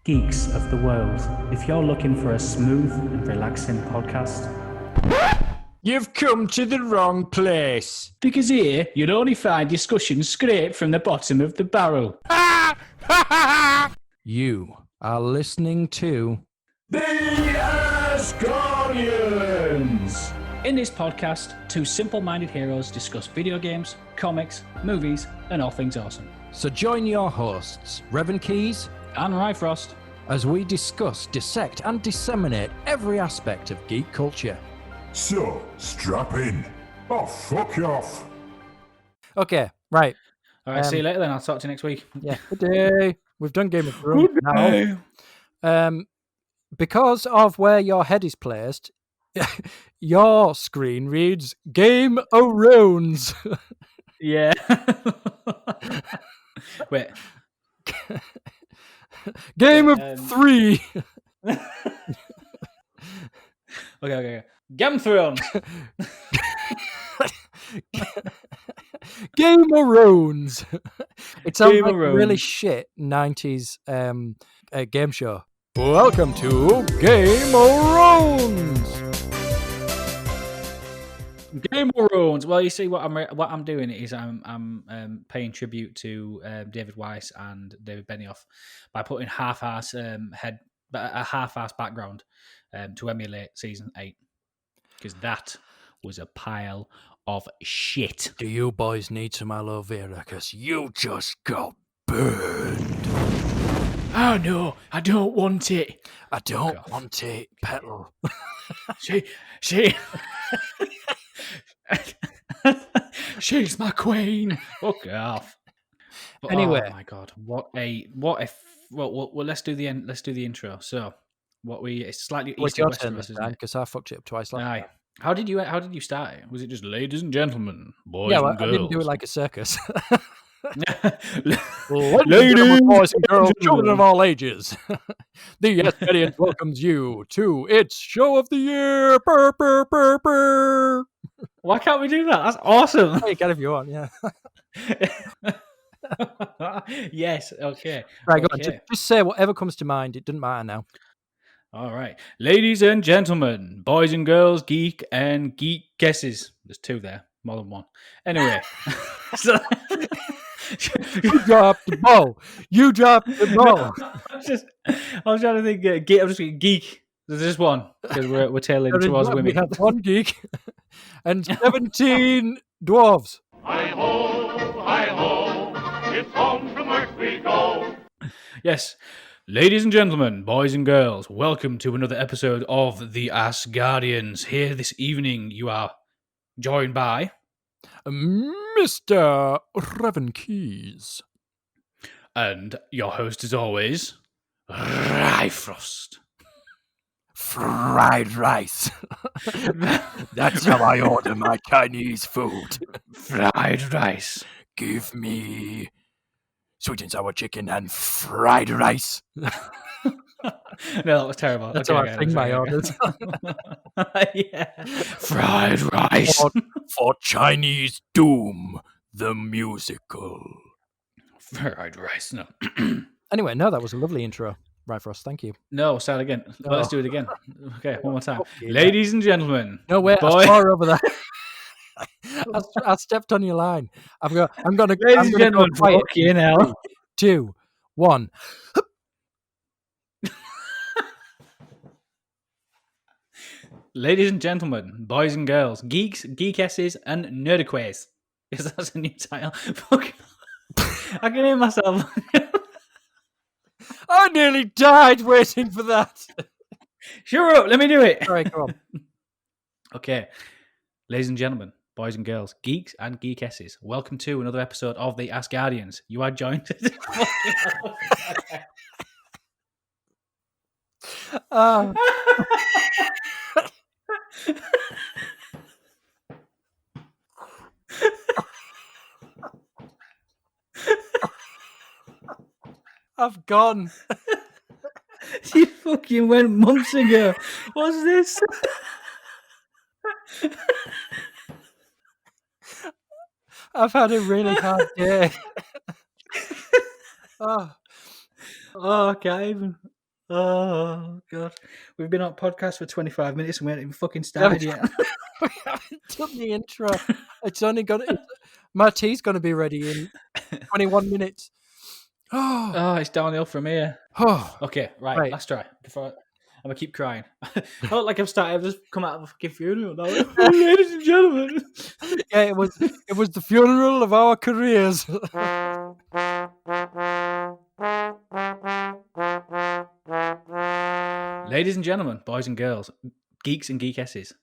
Geeks of the world, if you're looking for a smooth and relaxing podcast, you've come to the wrong place. Because here you'll only find discussions scraped from the bottom of the barrel. You are listening to The RyFrost. In this podcast, two simple-minded heroes discuss video games, comics, movies, and all things awesome. So join your hosts, Reven And RyFrost, as we discuss, dissect, and disseminate every aspect of geek culture. So, strap in. Oh, fuck you off. Okay, right. All right, see you later then. I'll talk to you next week. Yeah, good day. We've done Game of Thrones now. Because of where your head is placed, your screen reads Game of Thrones. Yeah. Wait. Game of 3. Okay. Game of Thrones. Game of Thrones. It sounds Game like of a really Thrones. shit 90s game show. Welcome to Game of Thrones. Game of Thrones. Well, you see, what I'm doing is I'm paying tribute to David Weiss and David Benioff by putting a half-ass background to emulate season 8, because that was a pile of shit. Do you boys need some aloe vera? Because you just got burned. Oh no, I don't want it. I don't want it, Petal. She she's my queen. Fuck off. But, Anyway. oh my god, well, let's do the end. Let's do the intro. So, it's slightly What's east your of turn Westeros, this isn't time? it? Because I fucked it up twice last Aye. time. How did you start it? Was it just ladies and gentlemen, boys Yeah, well, and girls? I didn't do it like a circus. Ladies, boys and girls, children of all ages. The RyFrost welcomes you to its show of the year. Burr, burr, burr, burr. Why can't we do that? That's awesome. You can if you want, yeah. Yes. Okay. Right, go on. Okay. Just say whatever comes to mind. It doesn't matter now. All right. Ladies and gentlemen, boys and girls, geek and geek guesses. There's two there, more than one. Anyway. So- You dropped the ball. You dropped the ball. I was trying to think. I'm just going geek. There's just one because we're tailing towards We women. have one geek and 17 dwarves. Hi-ho, it's home from work we go. Yes. Ladies and gentlemen, boys and girls, welcome to another episode of the RyFrost. Here this evening, you are joined by Mr. Reven Keys. and your host, as always, RyFrost. Fried rice. That's how I order my Chinese food. Fried rice. Give me sweet and sour chicken and fried rice. No, that was terrible. That's Okay, how I okay, think my okay. orders. Yeah. Fried rice. For Chinese Doom, the musical. Fried rice. No. Anyway, no, that was a lovely intro, RyFrost. Thank you. No, start again. No. Let's do it again. Okay, one more time. Okay, Ladies and gentlemen. No, wait, boy- I swore over that. I stepped on your line. I'm gonna Ladies and gentlemen, fucking hell. 3, 2, 1. Ladies and gentlemen, boys and girls, geeks, geekesses, and nerdiquays. Because that's a new title. Fuck. I can hear myself. I nearly died waiting for that. Shut up, let me do it. All right, go on. Okay. Ladies and gentlemen, boys and girls, geeks and geekesses, welcome to another episode of the RyFrost. You are joined. I've gone. You fucking went months ago. What's this? I've had a really hard day. Oh. Oh, I can't even. Oh, God. We've been on podcast for 25 minutes and we haven't even fucking started yet. We haven't done the intro. It's only my tea's going to be ready in 21 minutes. Oh, Oh, it's downhill from here. oh. Okay, right. Right. Let's try. Before I'm going to keep crying. I look like I've just come out of a fucking funeral now. Ladies and gentlemen. Yeah, it was the funeral of our careers. Ladies and gentlemen, boys and girls, geeks and geekesses,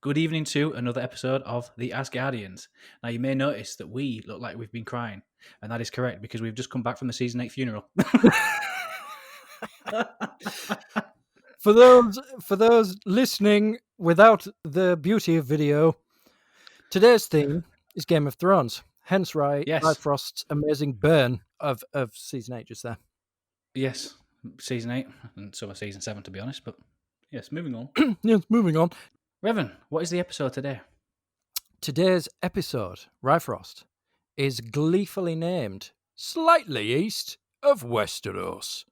good evening to another episode of the Asgardians. Now, you may notice that we look like we've been crying, and that is correct because we've just come back from the season 8 funeral. For those listening without the beauty of video, today's theme is Game of Thrones. Hence, Yes. RyFrost's amazing burn of season 8 just there. Yes, season 8, and some of season 7, to be honest, but yes, moving on. Yes, moving on. Reven, what is the episode today? Today's episode, RyFrost, is gleefully named Slightly East of Westeros.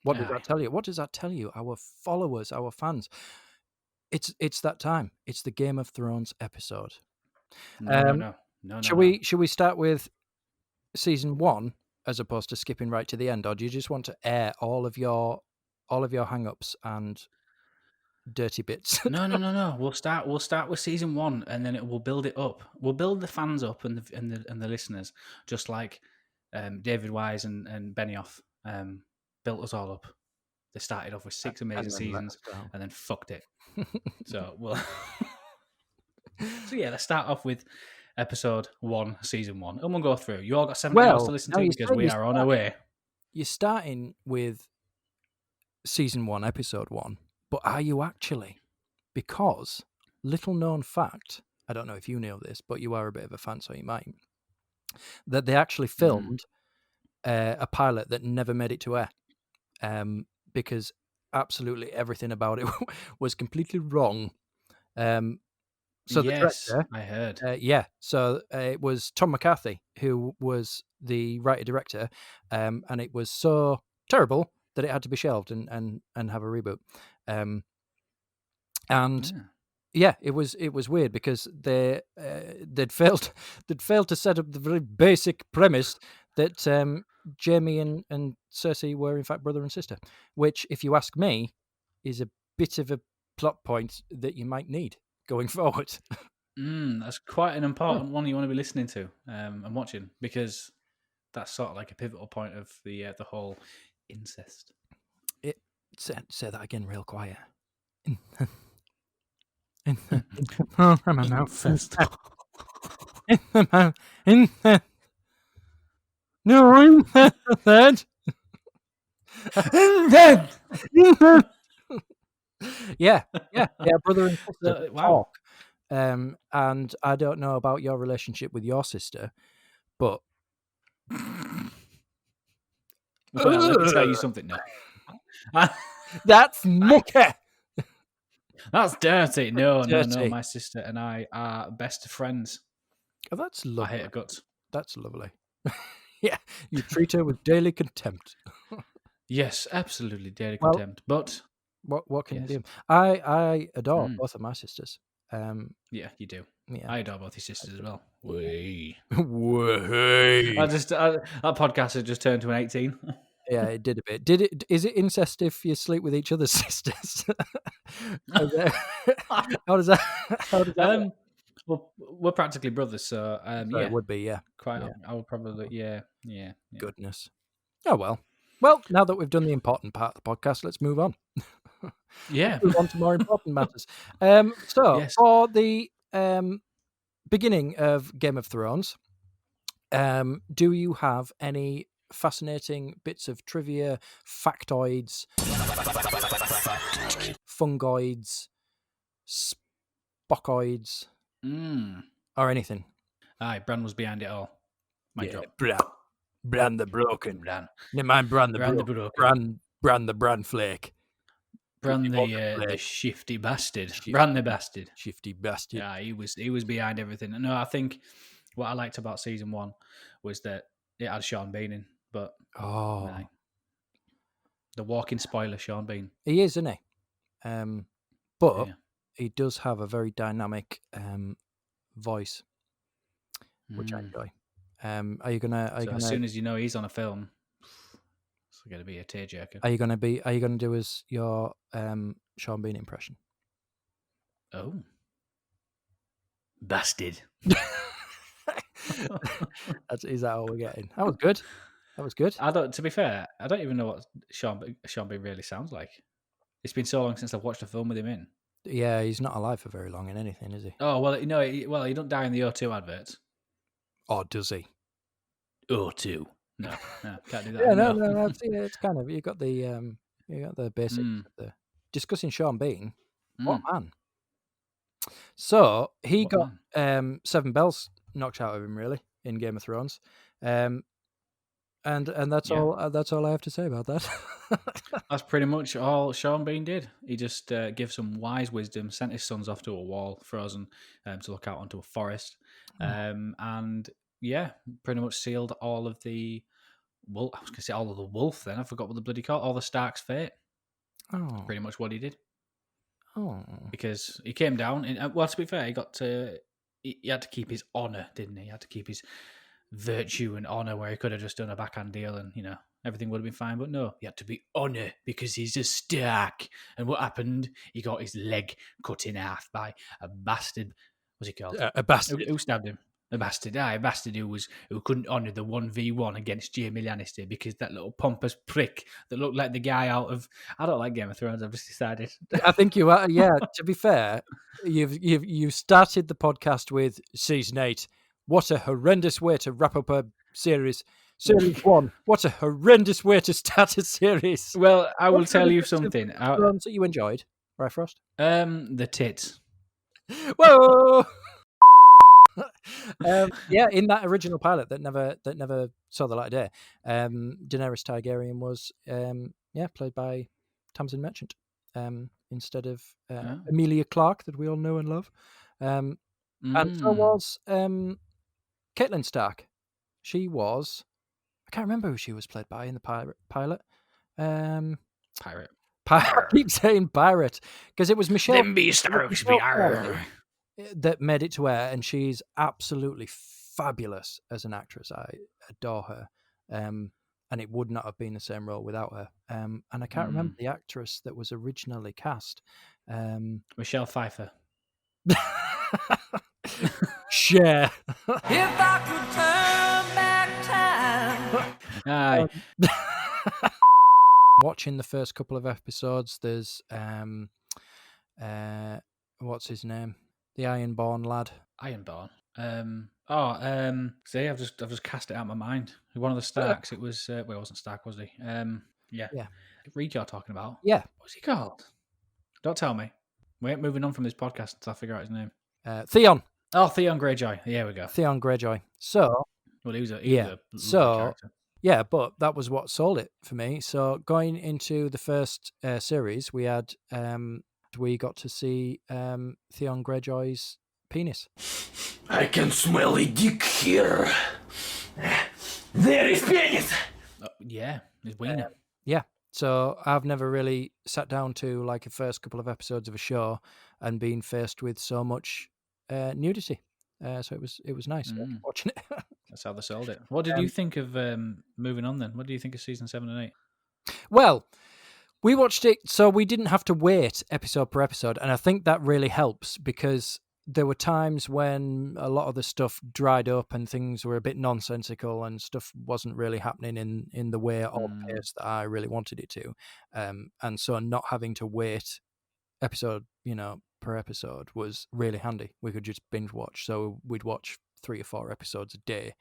What does that tell you? What does that tell you? Our followers, our fans. It's that time. It's the Game of Thrones episode. No. Shall we start with season 1 as opposed to skipping right to the end, or do you just want to air all of your hang-ups and dirty bits? No. We'll start with season 1, and then we'll build it up. We'll build the fans up and the listeners, just like David Wise and Benioff built us all up. They started off with 6 amazing seasons and then fucked it. So yeah, let's start off with episode 1, season 1, and we'll go through. You all got 70 hours to listen to because we are on our way. You're starting with season 1, episode 1, but are you actually? Because, little known fact, I don't know if you know this, but you are a bit of a fan, so you might, that they actually filmed a pilot that never made it to air, because absolutely everything about it was completely wrong. So yes, the director, I heard. So it was Tom McCarthy who was the writer-director, and it was so terrible that it had to be shelved and have a reboot. It was weird because they'd failed to set up the very basic premise that Jaime and Cersei were in fact brother and sister, which, if you ask me, is a bit of a plot point that you might need going forward. That's quite an important one you want to be listening to and watching, because that's sort of like a pivotal point of the whole incest. Say that again real quiet. Incest. No, incest. Yeah, brother and sister. Wow. And I don't know about your relationship with your sister, but well, let me tell you something now. That's mucky. That's dirty. No, Dirty. my sister and I are best friends. Oh, that's lovely. I hate her guts. That's lovely. Yeah, you treat her with daily contempt. Yes, absolutely daily contempt. But what can you do? I adore both of my sisters. Yeah, you do. Yeah. I adore both your sisters as well. Way. That podcast has just turned to an 18. Yeah, it did a bit. Is it incest if you sleep with each other's sisters? How does that? Work? Well, we're practically brothers, so yeah, it would be, yeah. Quite. Yeah. I would probably, yeah. Goodness. Oh well. Well, now that we've done the important part of the podcast, let's move on. Yeah, move on to more important matters. For the beginning of Game of Thrones, do you have any fascinating bits of trivia, factoids, fungoids, spockoids, or anything? Aye, Bran was behind it all. My job. Bran the broken. Bran. Never mind Bran the broken. Bran the Bran flake. Bran the shifty bastard. Bran the bastard. Shifty bastard. Yeah, he was behind everything. No, I think what I liked about season 1 was that it had Sean Bean in, but The walking spoiler, Sean Bean. He is, isn't he? But Yeah. he does have a very dynamic voice, which I Mm. enjoy. Are you gonna? Are you So as gonna? soon as you know he's on a film, it's going to be a tearjerker. Are you gonna be? Are you gonna do as your Sean Bean impression? Oh, bastard! Is that all we're getting? That was good. That was good. I don't. To be fair, I don't even know what Sean Bean really sounds like. It's been so long since I've watched a film with him in. Yeah, he's not alive for very long in anything, is he? Oh well, no. He don't die in the O2 adverts. Or does he? O2. No, can't do that. Yeah, no. It's kind of you got the basics Mm. of the discussing Sean Bean. Mm. What a man! So he What got man? 7 bells knocked out of him, really, in Game of Thrones, and that's Yeah. all. That's all I have to say about that. That's pretty much all Sean Bean did. He just gave some wise wisdom, sent his sons off to a wall, frozen, to look out onto a forest, and yeah, pretty much sealed all of the. Well, I was going to say all of the wolf. Then I forgot what the bloody call all the Stark's fate. Oh, Pretty much what he did. oh, Because he came down. And, well, to be fair, he got to. He had to keep his honor, didn't he? He had to keep his virtue and honor, where he could have just done a backhand deal, and everything would have been fine. But no, he had to be honor because he's a Stark. And what happened? He got his leg cut in half by a bastard. What's he called? a bastard. Who stabbed him? A bastard. A bastard who couldn't honour the 1v1 against Jaime Lannister because that little pompous prick that looked like the guy out of. I don't like Game of Thrones. I've just decided. I think you are. Yeah. To be fair, you started the podcast with season 8. What a horrendous way to wrap up a series. Series 1. What a horrendous way to start a series. Well, I will What's tell the you bits of something. Game of Thrones that you enjoyed, RyFrost? The tits. Whoa. Yeah, in that original pilot that never saw the light of day, Daenerys Targaryen was played by Tamsin Merchant instead of Emilia Clarke that we all know and love, and so was Catelyn Stark. She was, I can't remember who she was played by in the pilot. Pirate. I keep saying pirate because it was Michelle. Them be Starks be Pfeiffer that made it to air, and she's absolutely fabulous as an actress. I adore her, and it would not have been the same role without her. And I can't remember the actress that was originally cast. Michelle Pfeiffer. Cher. If I could turn back time. Watching the first couple of episodes, there's what's his name? The Ironborn lad. Ironborn. See, I've just cast it out of my mind. One of the Starks. It was. Well, it wasn't Stark, was he? Yeah. Reed, you're talking about. Yeah. What's he called? Don't tell me. We ain't moving on from this podcast until I figure out his name. Theon. Oh, Theon Greyjoy. Here we go. Theon Greyjoy. So. Well, he was a character. Yeah, but that was what sold it for me. So going into the first series, we got to see Theon Greyjoy's penis. I can smell a dick here. There is penis. Yeah, his wiener. Yeah. So I've never really sat down to like a first couple of episodes of a show and been faced with so much nudity. So it was nice watching it. That's how they sold it. What did you think of moving on then? What do you think of season 7 and 8? Well, we watched it so we didn't have to wait episode per episode, and I think that really helps because there were times when a lot of the stuff dried up and things were a bit nonsensical and stuff wasn't really happening in the way or pace that I really wanted it to. And so not having to wait episode, per episode was really handy. We could just binge watch. So we'd watch 3 or 4 episodes a day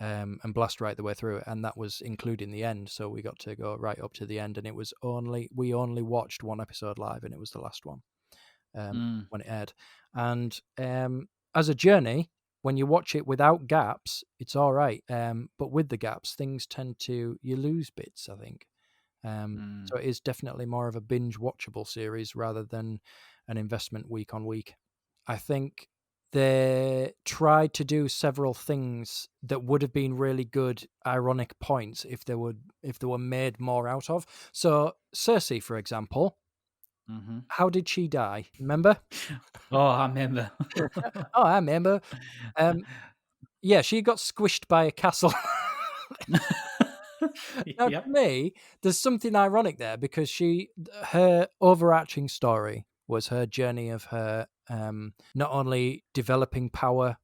and blast right the way through it. And that was including the end. So we got to go right up to the end. And it was we only watched 1 episode live, and it was the last one when it aired. And as a journey, when you watch it without gaps, it's all right. But with the gaps, things you lose bits, I think. So it is definitely more of a binge watchable series rather than an investment week on week. I think they tried to do several things that would have been really good ironic points if they were made more out of. So Cersei, for example, how did she die? Remember? Oh, I remember. Oh, I remember. Yeah, she got squished by a castle. Now, Yep. to me, there's something ironic there because her overarching story was her journey of her not only developing power,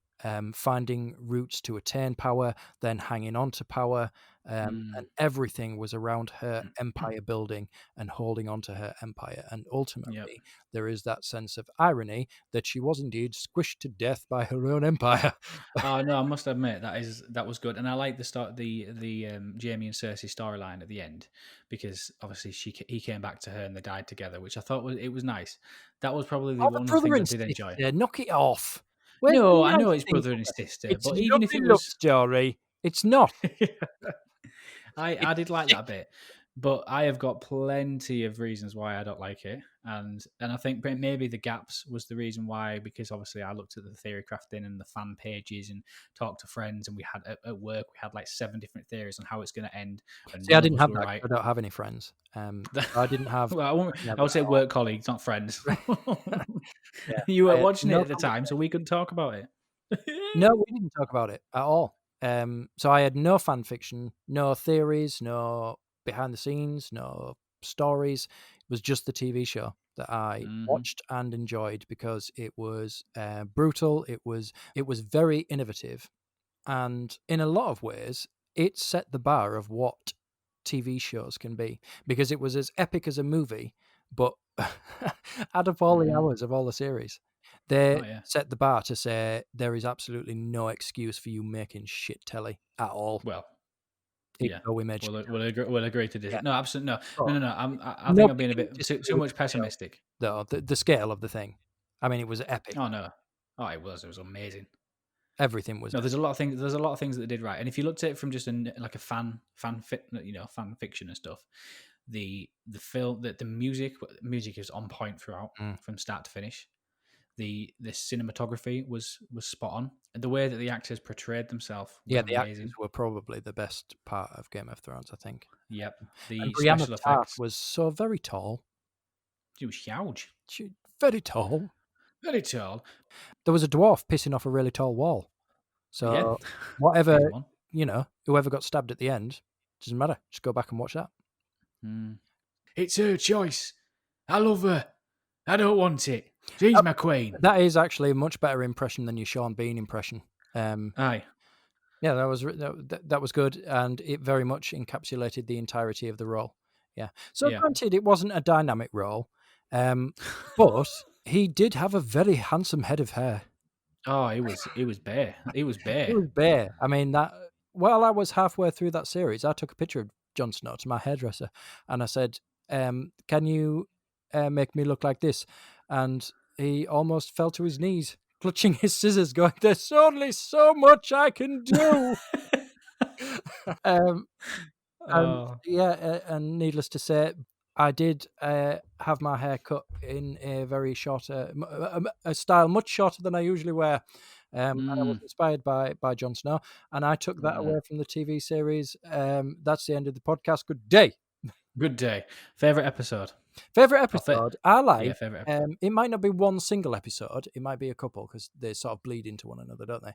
finding routes to attain power, then hanging on to power, and everything was around her empire building and holding on to her empire. And ultimately, there is that sense of irony that she was indeed squished to death by her own empire. Oh no, I must admit that was good, and I like the Jamie and Cersei storyline at the end because obviously he came back to her and they died together, which I thought was nice. That was probably the one of the things I did enjoy. Knock it off. Where's No, the I know nice it's thing? brother and his sister, It's but a even if it lovely love was, story, it's not. I did like that bit, but I have got plenty of reasons why I don't like it, and I think maybe the gaps was the reason why, because obviously I looked at the theory crafting and the fan pages and talked to friends, and we had at work we had like 7 different theories on how it's going to end. And See, I didn't have that. Right. I don't have any friends. I didn't have. Well, I would say work colleagues, not friends. Yeah. You were watching it at the time, so we couldn't talk about it. No, we didn't talk about it at all. So I had no fan fiction, no theories, no behind the scenes, no stories. It was just the TV show that I watched and enjoyed because it was brutal. It was very innovative, and in a lot of ways, it set the bar of what TV shows can be because it was as epic as a movie, but out of all the hours of all the series. They set the bar to say there is absolutely no excuse for you making shit telly at all. Well, we made we'll agree to this. Yeah. No, absolutely no. I think I'm being a bit too much pessimistic. No, the scale of the thing. I mean, it was epic. Oh no, it was amazing. Everything was. No, there's a lot of things. There's a lot of things that they did right. And if you looked at it from just a fan fiction and stuff, the film, the music is on point throughout from start to finish. The cinematography was spot on. And the way that the actors portrayed themselves was amazing. Actors were probably the best part of Game of Thrones, I think. Yep. The and special effects was so very tall. She was huge. Very tall. Very tall. There was a dwarf pissing off a really tall wall. So whatever, whoever got stabbed at the end, doesn't matter. Just go back and watch that. It's her choice. I love her. I don't want it. She's my queen. That is actually a much better impression than your Sean Bean impression. Aye. Yeah, that was good, and it very much encapsulated the entirety of the role. Yeah. So granted, it wasn't a dynamic role, but he did have a very handsome head of hair. Oh, it was bare. It was bare. It was bare. I mean, while I was halfway through that series, I took a picture of Jon Snow to my hairdresser, and I said, "Can you make me look like this?" And he almost fell to his knees, clutching his scissors, going, "There's only so much I can do." And needless to say, I did have my hair cut in a very short, a style much shorter than I usually wear. And I was inspired by Jon Snow, and I took that away from the TV series. That's the end of the podcast. Good day. Good day. Favorite episode? Favorite episode? I like. Yeah, favorite episode. It might not be one single episode. It might be a couple because they sort of bleed into one another, don't they?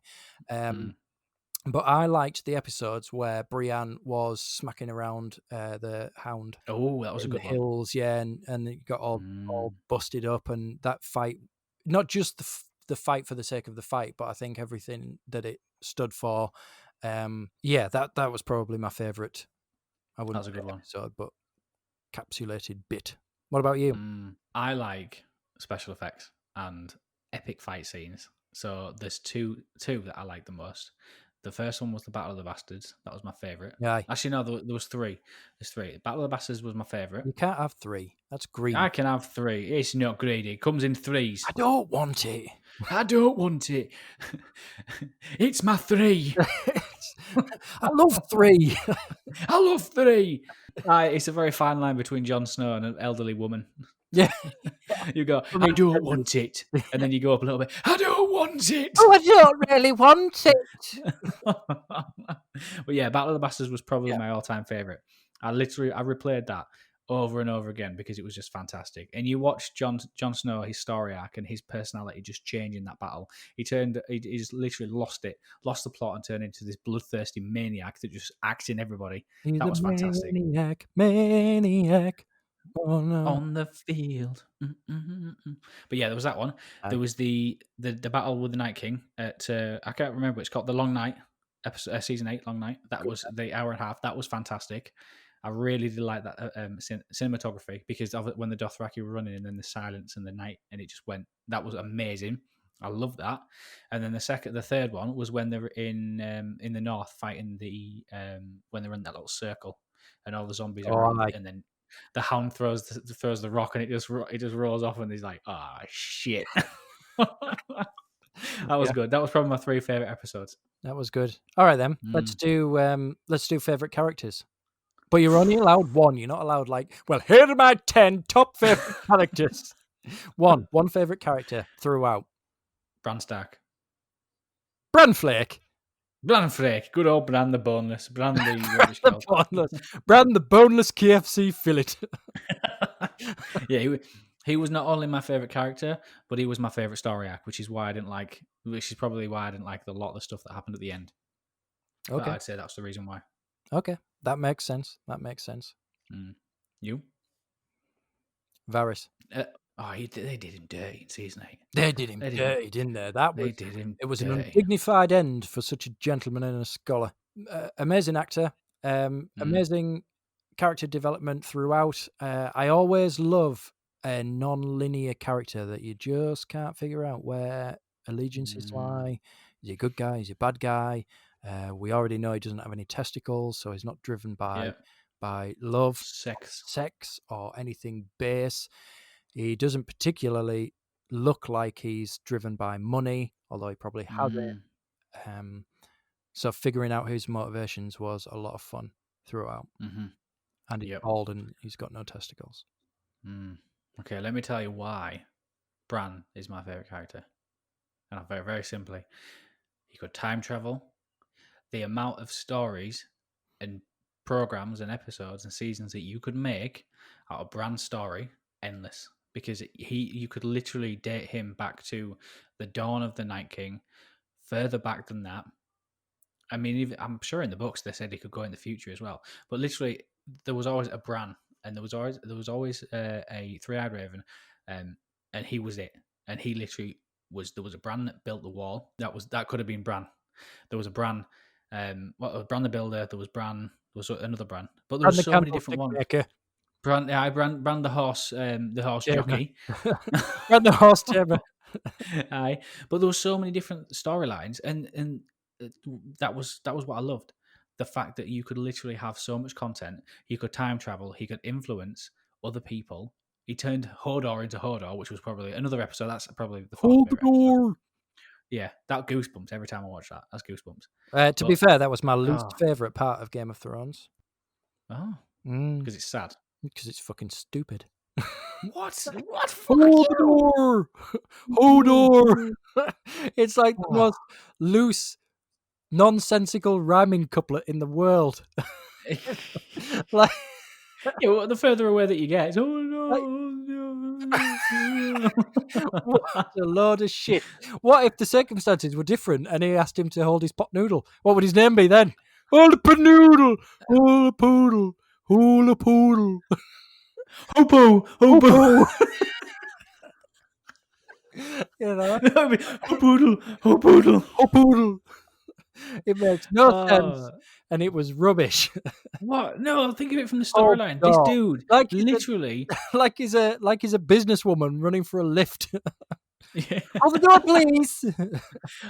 But I liked the episodes where Brienne was smacking around the Hound. Oh, that was a good one. Hills, yeah, and it got all busted up, and that fight, not just the fight for the sake of the fight, but I think everything that it stood for. That was probably my favorite. I wouldn't say a good episode, but capsulated bit. What about you? I like special effects and epic fight scenes. So there's two that I like the most. The first one was the Battle of the Bastards. That was my favourite. Yeah. Actually, no, there was 3. There's 3. Battle of the Bastards was my favourite. You can't have 3. That's greedy. I can have 3. It's not greedy. It comes in 3s. I don't want it. I don't want it. It's my 3. I love 3. I love 3. It's a very fine line between Jon Snow and an elderly woman. Yeah. You go, I don't want it. And then you go up a little bit, I don't want it. Oh, I don't really want it. But yeah, Battle of the Bastards was probably my all-time favorite. I replayed that over and over again because it was just fantastic. And you watch Jon Snow, his story arc, and his personality just change in that battle. He just literally lost the plot, and turned into this bloodthirsty maniac that just acts in everybody. He's That was a fantastic. maniac. Oh, no. On the field. But yeah, there was that one. There was the battle with the Night King at I can't remember. It's called the Long Night, season 8, Long Night. That was the hour and a half. That was fantastic. I really did like that cinematography because of it when the Dothraki were running and then the silence and the night and it just went. That was amazing. I love that. And then the third one was when they were in the north fighting when they were in that little circle and all the zombies around, and then the Hound throws the rock and it just rolls off and he's like, "Ah, shit." That was good. That was probably my 3 favorite episodes. That was good. All right then, let's do favorite characters. But you're only allowed 1. You're not allowed here are my 10 top favorite characters. One favorite character throughout. Bran Stark. Bran Flake. Bran Flake. Good old Bran the Boneless. Bran the Bran the boneless KFC fillet. Yeah, he was not only my favorite character, but he was my favorite story arc, which is probably why I didn't like a lot of the stuff that happened at the end. Okay. But I'd say that's the reason why. Okay, that makes sense. You? Varys. They did him dirty in season 8. They did him dirty, didn't they? It was dirty. an undignified end for such a gentleman and a scholar. Amazing actor. Amazing character development throughout. I always love a non-linear character that you just can't figure out where allegiances lie. Is he a good guy? Is he a bad guy? We already know he doesn't have any testicles, so he's not driven by love, sex, or anything base. He doesn't particularly look like he's driven by money, although he probably has it. So figuring out his motivations was a lot of fun throughout. And he's bald and he's got no testicles. Okay, let me tell you why Bran is my favorite character. And very, very simply, he could time travel. The amount of stories and programs and episodes and seasons that you could make out of Bran's story, endless. Because you could literally date him back to the dawn of the Night King, further back than that. I mean, I'm sure in the books they said he could go in the future as well. But literally, there was always a Bran, and there was always a 3-eyed Raven, and he was it. And he literally was. There was a Bran that built the wall. That could have been Bran. There was a Bran. Bran the Builder. There was Bran. There was another Bran. But there was so many different ones. Bran the horse, jockey. Bran the horse tamer. Aye, but there were so many different storylines, and that was what I loved. The fact that you could literally have so much content. He could time travel. He could influence other people. He turned Hodor into Hodor, which was probably another episode. That's probably the Hodor. Yeah, that goosebumps every time I watch that. That's goosebumps. To be fair, that was my least favorite part of Game of Thrones. Oh, because it's sad. Because it's fucking stupid. What? Hodor! Hodor! It's like the most loose, nonsensical rhyming couplet in the world. Well, the further away that you get, it's what a load of shit. What if the circumstances were different and he asked him to hold his pot noodle? What would his name be then? Hold a noodle! Hold a poodle! Hula poodle. Hopo. You know? Hopoodle. It makes no sense. And it was rubbish. What? No, think of it from the storyline. This dude, literally. Like he's a businesswoman running for a lift. Yeah. Hold the door, please.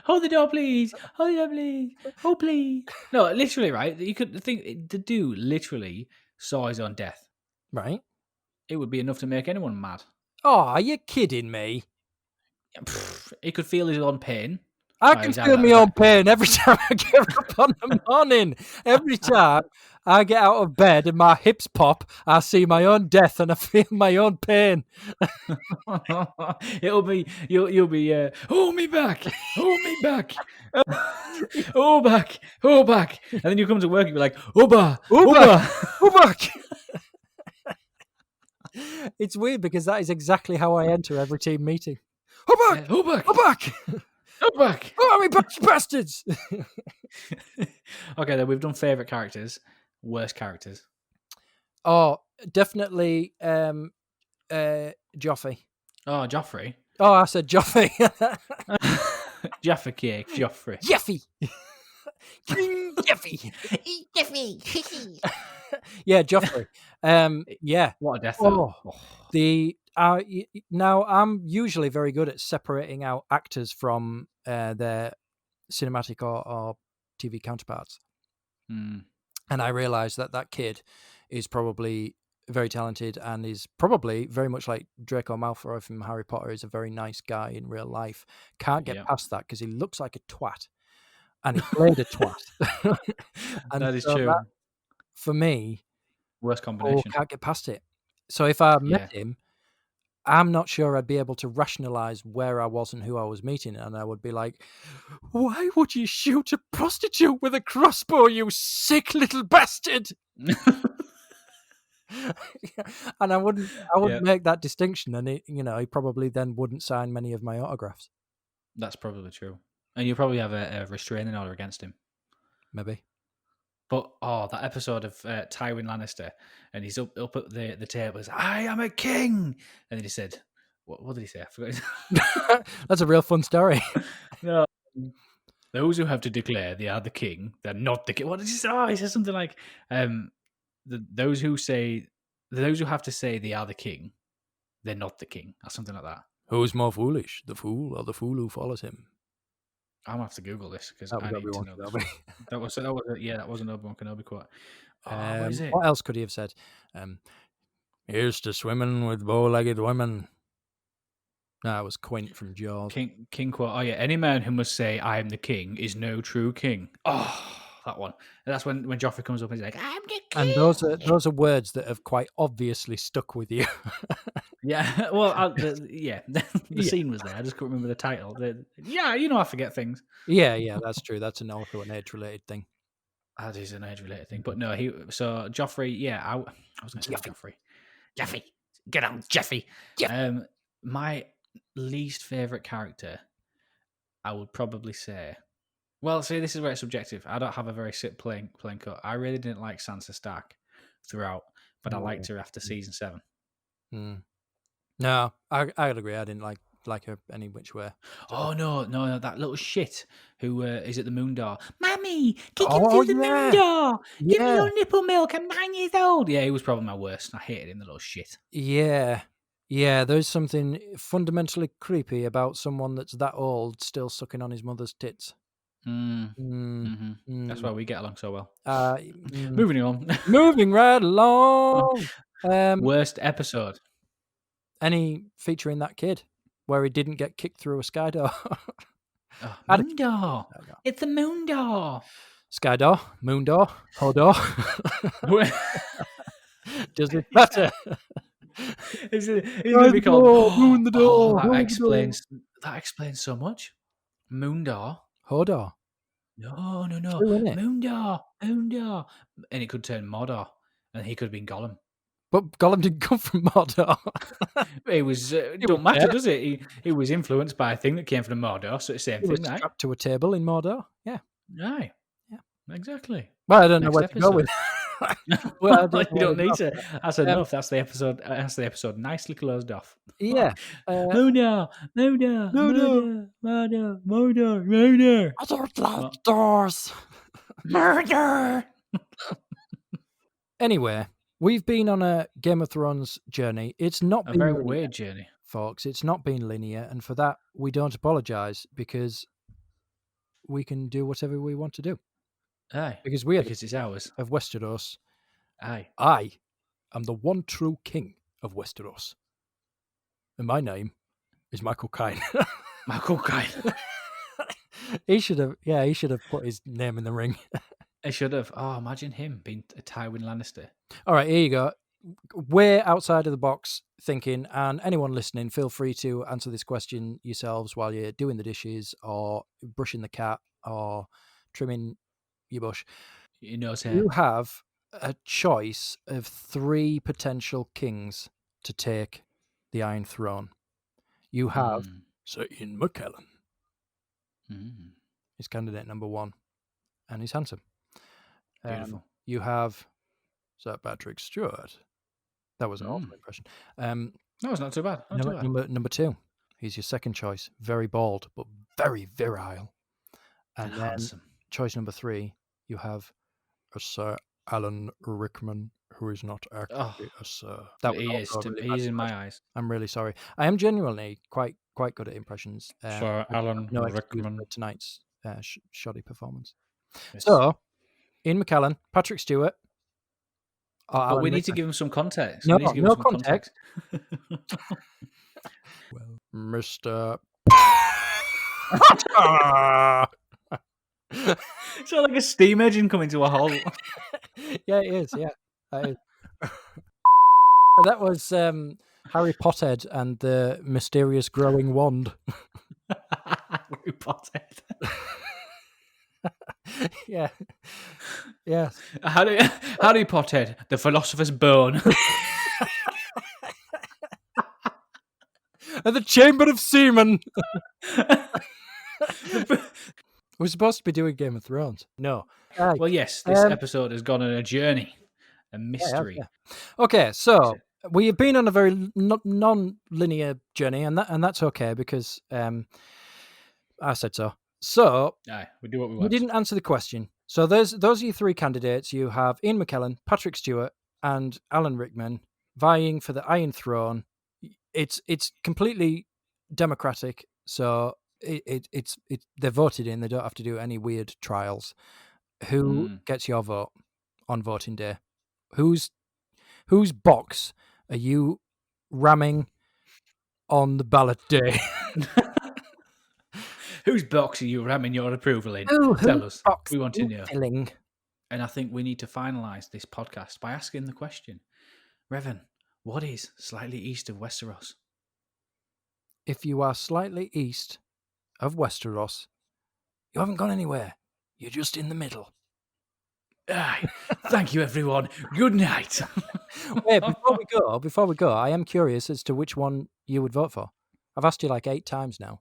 Hold the door, please. Hold the door, please. Oh, please. No, literally, right? You could think the dude literally saw his own death. Right. It would be enough to make anyone mad. Oh, are you kidding me? He could feel his own pain. I can feel my own pain every time I get up on the morning. Every time I get out of bed and my hips pop, I see my own death and I feel my own pain. You'll be hold me back, hold back, and then you come to work and be like, Uba. It's weird because that is exactly how I enter every team meeting. Back. Oh, me bastards! Okay, then we've done favorite characters, worst characters. Oh, definitely Joffrey. Oh, Joffrey. Oh, I said Joffrey. Jaffa Cake, Joffrey. Jeffy. King Jeffy. Yeah, Joffrey. Yeah. What a death! Oh, now I'm usually very good at separating out actors from their cinematic or TV counterparts, and I realised that kid is probably very talented and is probably very much like Draco Malfoy from Harry Potter. Is a very nice guy in real life. Can't get past that because he looks like a twat, and he played a twat. And that is true. For me, worst combination. Can't get past it. So if I met him, I'm not sure I'd be able to rationalize where I was and who I was meeting, and I would be like, "Why would you shoot a prostitute with a crossbow, you sick little bastard?" And I wouldn't make that distinction, and he probably then wouldn't sign many of my autographs. That's probably true, and you probably have a restraining order against him, maybe. But that episode of Tywin Lannister, and he's up at the table, says, "I am a king," and then he said, "What did he say? I forgot." That's a real fun story. No, those who have to declare they are the king, they're not the king. What did he say? Oh, he says something like, "Those who have to say they are the king, they're not the king," or something like that. Who's more foolish, the fool or the fool who follows him? I'm gonna have to Google this because I need to know this. That was an Obi-Wan Kenobi quote. What is it? What else could he have said? Here's to swimming with bow-legged women. No, it was Quint from Jaws. King quote. Oh yeah, any man who must say I am the king is no true king. Oh, that one. And that's when Joffrey comes up and he's like, I'm the king. And those are words that have quite obviously stuck with you. Yeah, well, the scene was there. I just couldn't remember the title. I forget things. Yeah, that's true. That's also an age-related thing. That is an age-related thing. But no, Joffrey, I was going to say Joffrey. Jeffy. Get on, Jeffy. My least favourite character, I would probably say... Well, see, this is where it's subjective. I don't have a very plain cut. I really didn't like Sansa Stark throughout, but I liked her after season 7. No, I'd agree. I didn't like her any which way. Oh no, that little shit who is at the moon door. Mommy, kick him through the moon door. Give me your nipple milk. I'm 9 years old. Yeah, he was probably my worst. I hated him, the little shit. Yeah. There's something fundamentally creepy about someone that's that old still sucking on his mother's tits. That's why we get along so well. Moving on. Moving right along. Worst episode. Any featuring that kid where he didn't get kicked through a sky door. Moon door. It's a moon door. Sky door, moon door, hole door. Does it matter? It's going to be called Moon the door. That explains so much. Moon door. Hole door. No. True, moon door. And it could turn Mordor, and he could have been Gollum. But Gollum didn't come from Mordor. It was. It don't matter, does it? He was influenced by a thing that came from Mordor, so it's the same thing, right? Strapped to a table in Mordor. Yeah. Right. Yeah. Exactly. Well, I don't know where to go with. Well, you don't need to. That's enough. That's the episode. That's the episode. Nicely closed off. Yeah. Mordor. I don't like doors. Murder. Anyway. We've been on a Game of Thrones journey. It's not been a very weird journey, folks. It's not been linear, and for that we don't apologise because we can do whatever we want to do. Aye, because it's ours of Westeros. Aye, I am the one true king of Westeros, and my name is Michael Caine. Michael Caine. He should have. Yeah, he should have put his name in the ring. I should have. Oh, imagine him being a Tywin Lannister. All right, here you go. Way outside of the box thinking, and anyone listening, feel free to answer this question yourselves while you're doing the dishes or brushing the cat or trimming your bush. You know, You have a choice of 3 potential kings to take the Iron Throne. You have Sir Ian McKellen. He's candidate number 1, and he's handsome. Beautiful. You have Sir Patrick Stewart. That was an awful impression. No, it's not too bad. Not too bad. Number 2. He's your second choice. Very bald, but very virile. And then Handsome. choice number 3, you have a Sir Alan Rickman, who is not actually a sir. That he is. He is in my eyes. I'm really sorry. I am genuinely quite good at impressions. Sir Alan no excuse Rickman. for tonight's shoddy performance. Yes. So, Ian McKellen, Patrick Stewart. But we need to give him some context. No, We need to give him no some context. Well, Mr. it's like a steam engine coming to a halt. Yeah, it is. Yeah, that is. That was Harry Potter and the mysterious growing wand. Harry Potter. Yeah. Yeah. Harry Potter, the philosopher's bone. And the Chamber of Seamen. We're supposed to be doing Game of Thrones. No. Well, yes, this episode has gone on a journey, a mystery. Yeah. Okay, so we have been on a very non-linear journey, and that's okay because I said so. So Aye, we do what we you want. didn't answer the question. So those are your 3 candidates. You have Ian McKellen, Patrick Stewart, and Alan Rickman vying for the Iron Throne. It's completely democratic, so it's they're voted in. They don't have to do any weird trials. Who gets your vote on voting day? Whose box are you ramming on the ballot day? Whose box are you ramming your approval in? Tell us. We want to know. Filling? And I think we need to finalise this podcast by asking the question, Reven, what is slightly east of Westeros? If you are slightly east of Westeros, you haven't gone anywhere. You're just in the middle. Aye. Thank you, everyone. Good night. Wait, before we go, I am curious as to which one you would vote for. I've asked you like 8 times now.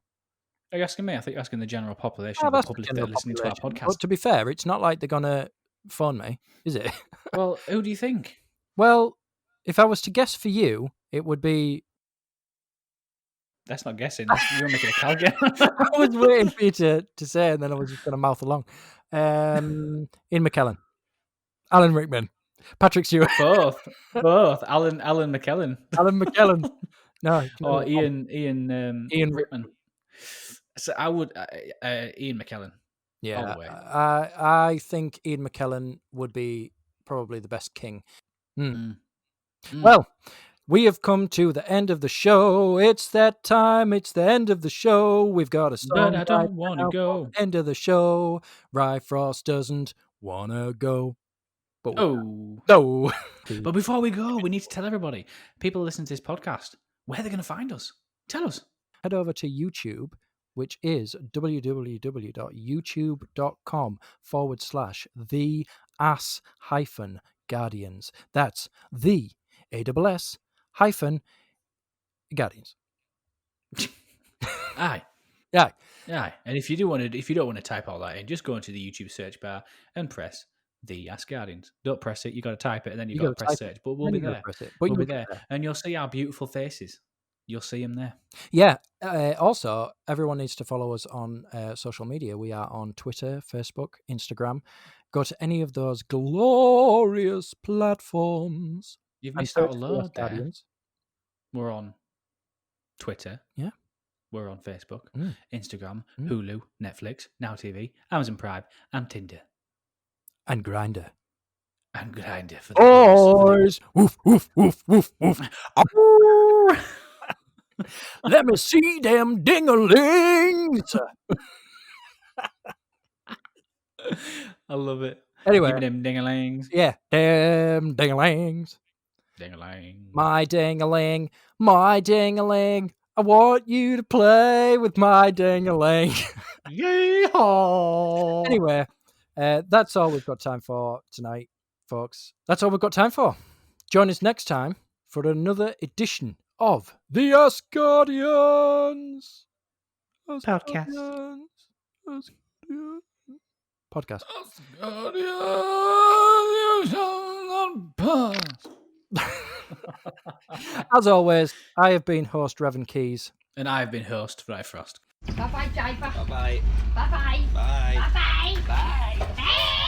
Are you asking me? I think you're asking the general population of the public that are listening to our podcast. But to be fair, it's not like they're going to phone me, is it? Well, who do you think? Well, if I was to guess for you, it would be... That's not guessing. You're making a cow guess. I was waiting for you to say, and then I was just going to mouth along. Ian McKellen, Alan Rickman, Patrick Stewart. Both. Alan McKellen. Alan McKellen. No. Or Ian Rickman. So I would Ian McKellen. Yeah. All the way. I think Ian McKellen would be probably the best king. Well, we have come to the end of the show. It's that time. It's the end of the show. We've got a song. But I don't want to go. End of the show. RyFrost doesn't want to go. But no. But before we go, we need to tell everybody, people listening to this podcast, where they're going to find us. Tell us. Head over to YouTube, which is www.youtube.com/theass-guardians. That's the ASS-guardians. Aye. Yeah. Aye. And if you don't want to type all that in, just go into the YouTube search bar and press the Ask Guardians. Don't press it. You got to type it, and then you got to press search. But we'll be there. We'll be there, and you'll see our beautiful faces. You'll see them there. Yeah. Also, everyone needs to follow us on social media. We are on Twitter, Facebook, Instagram. Go to any of those glorious platforms. You've missed out a load there. We're on Twitter. Yeah. We're on Facebook, Instagram, Hulu, Netflix, Now TV, Amazon Prime, and Tinder. And Grindr. And Grindr for the boys. Woof, woof, woof, woof, woof. Let me see them ding-a-lings. I love it. Anyway. Give me them ding-a-lings. Yeah. Damn ding-a-lings. Ding-a-ling. My ding-a-ling. My ding-a-ling. I want you to play with my ding-a-ling. Yeehaw! Anyway, that's all we've got time for tonight, folks. That's all we've got time for. Join us next time for another edition of the Asgardians. Podcast. Podcast. As always, I have been host Reven Keys. And I've been host RyFrost. Bye-bye, Jiver. Bye-bye. Bye-bye. Bye. Bye-bye. Bye. Bye.